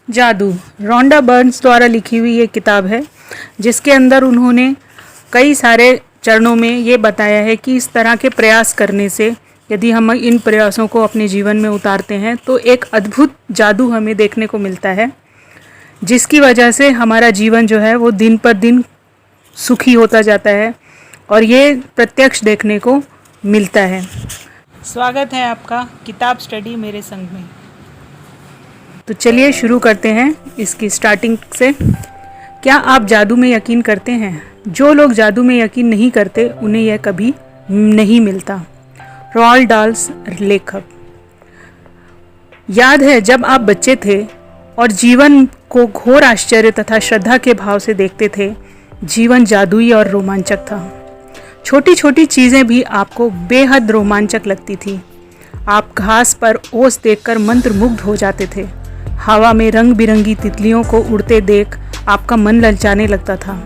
जादू रोंडा बर्न्स द्वारा लिखी हुई ये किताब है, जिसके अंदर उन्होंने कई सारे चरणों में ये बताया है कि इस तरह के प्रयास करने से यदि हम इन प्रयासों को अपने जीवन में उतारते हैं तो एक अद्भुत जादू हमें देखने को मिलता है, जिसकी वजह से हमारा जीवन जो है वो दिन पर दिन सुखी होता जाता है और ये प्रत्यक्ष देखने को मिलता है। स्वागत है आपका किताब स्टडी मेरे संग में। तो चलिए शुरू करते हैं इसकी स्टार्टिंग से। क्या आप जादू में यकीन करते हैं? जो लोग जादू में यकीन नहीं करते उन्हें यह कभी नहीं मिलता। रोआल्ड डाल, लेखक। याद है जब आप बच्चे थे और जीवन को घोर आश्चर्य तथा श्रद्धा के भाव से देखते थे, जीवन जादुई और रोमांचक था। छोटी छोटी चीज़ें भी आपको बेहद रोमांचक लगती थी। आप घास पर ओस देखकर मंत्रमुग्ध हो जाते थे। हवा में रंग बिरंगी तितलियों को उड़ते देख आपका मन ललचाने लगता था।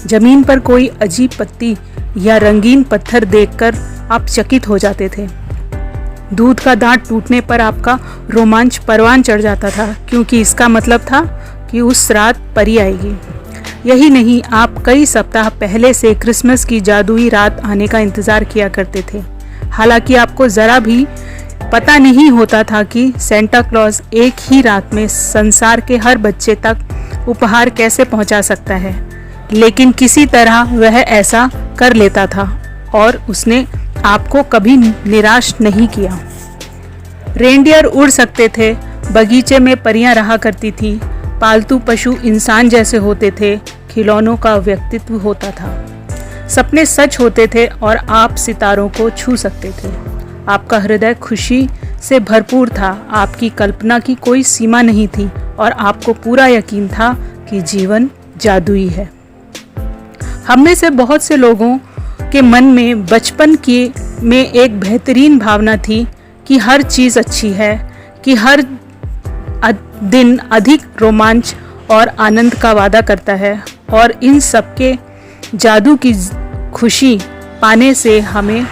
जमीन पर कोई अजीब पत्ती या रंगीन पत्थर देखकर आप चकित हो जाते थे। दूध का दांत टूटने पर आपका रोमांच परवान चढ़ जाता था, क्योंकि इसका मतलब था कि उस रात परी आएगी। यही नहीं, आप कई सप्ताह पहले से क्रिसमस की जादुई रात आने का इंतज़ार किया करते थे। हालांकि आपको ज़रा भी पता नहीं होता था कि सेंटा क्लॉज एक ही रात में संसार के हर बच्चे तक उपहार कैसे पहुंचा सकता है, लेकिन किसी तरह वह ऐसा कर लेता था और उसने आपको कभी निराश नहीं किया। रेनडियर उड़ सकते थे, बगीचे में परियां रहा करती थी, पालतू पशु इंसान जैसे होते थे, खिलौनों का व्यक्तित्व होता था, सपने सच होते थे और आप सितारों को छू सकते थे। आपका हृदय खुशी से भरपूर था, आपकी कल्पना की कोई सीमा नहीं थी और आपको पूरा यकीन था कि जीवन जादुई है। हम में से बहुत से लोगों के मन में बचपन में एक बेहतरीन भावना थी कि हर चीज़ अच्छी है, कि हर दिन अधिक रोमांच और आनंद का वादा करता है और इन सब के जादू की खुशी पाने से हमें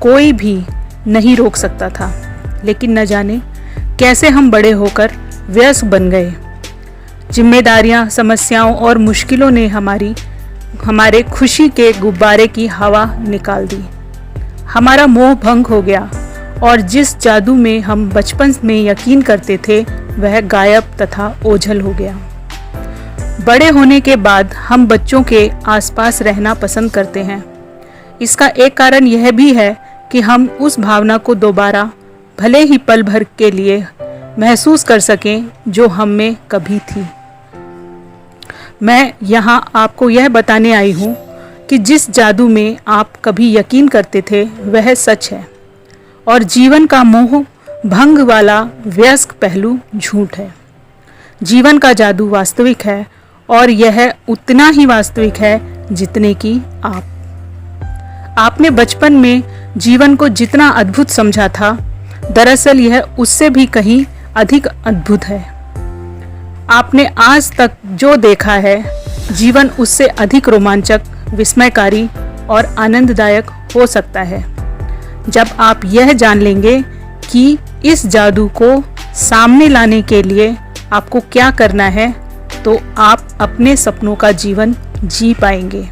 कोई भी नहीं रोक सकता था। लेकिन न जाने कैसे हम बड़े होकर वयस्क बन गए। जिम्मेदारियां, समस्याओं और मुश्किलों ने हमारे खुशी के गुब्बारे की हवा निकाल दी। हमारा मोह भंग हो गया और जिस जादू में हम बचपन में यकीन करते थे वह गायब तथा ओझल हो गया। बड़े होने के बाद हम बच्चों के आसपास रहना पसंद करते हैं। इसका एक कारण यह भी है कि हम उस भावना को दोबारा, भले ही पल भर के लिए, महसूस कर सकें जो हम में कभी थी। मैं यहाँ आपको यह बताने आई हूँ कि जिस जादू में आप कभी यकीन करते थे वह सच है और जीवन का मोह भंग वाला वयस्क पहलू झूठ है। जीवन का जादू वास्तविक है और यह उतना ही वास्तविक है जितने कि आपने बचपन में जीवन को जितना अद्भुत समझा था, दरअसल यह उससे भी कहीं अधिक अद्भुत है। आपने आज तक जो देखा है, जीवन उससे अधिक रोमांचक, विस्मयकारी और आनंददायक हो सकता है जब आप यह जान लेंगे कि इस जादू को सामने लाने के लिए आपको क्या करना है, तो आप अपने सपनों का जीवन जी पाएंगे।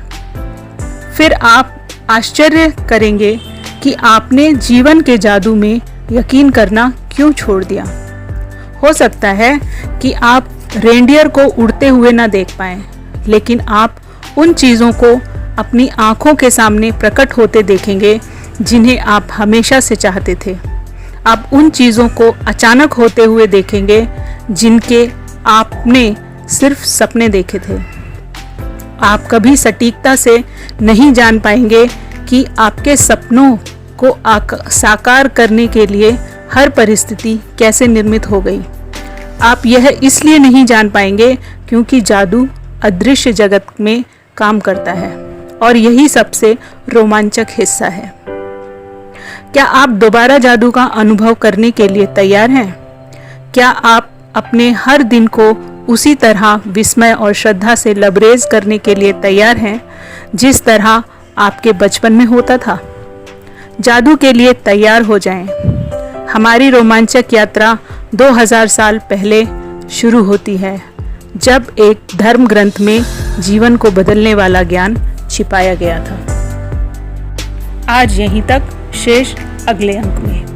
फिर आप आश्चर्य करेंगे कि आपने जीवन के जादू में यकीन करना क्यों छोड़ दिया। हो सकता है कि आप रेनडियर को उड़ते हुए ना देख पाएं, लेकिन आप उन चीज़ों को अपनी आंखों के सामने प्रकट होते देखेंगे जिन्हें आप हमेशा से चाहते थे। आप उन चीज़ों को अचानक होते हुए देखेंगे जिनके आपने सिर्फ सपने देखे थे। आप कभी सटीकता से नहीं जान पाएंगे कि आपके सपनों को साकार करने के लिए हर परिस्थिति कैसे निर्मित हो गई। आप यह इसलिए नहीं जान पाएंगे क्योंकि जादू अदृश्य जगत में काम करता है और यही सबसे रोमांचक हिस्सा है। क्या आप दोबारा जादू का अनुभव करने के लिए तैयार हैं? क्या आप अपने हर दिन को उसी तरह विस्मय और श्रद्धा से लबरेज करने के लिए तैयार हैं जिस तरह आपके बचपन में होता था? जादू के लिए तैयार हो जाएं। हमारी रोमांचक यात्रा 2000 साल पहले शुरू होती है, जब एक धर्म ग्रंथ में जीवन को बदलने वाला ज्ञान छिपाया गया था। आज यहीं तक, शेष अगले अंक में।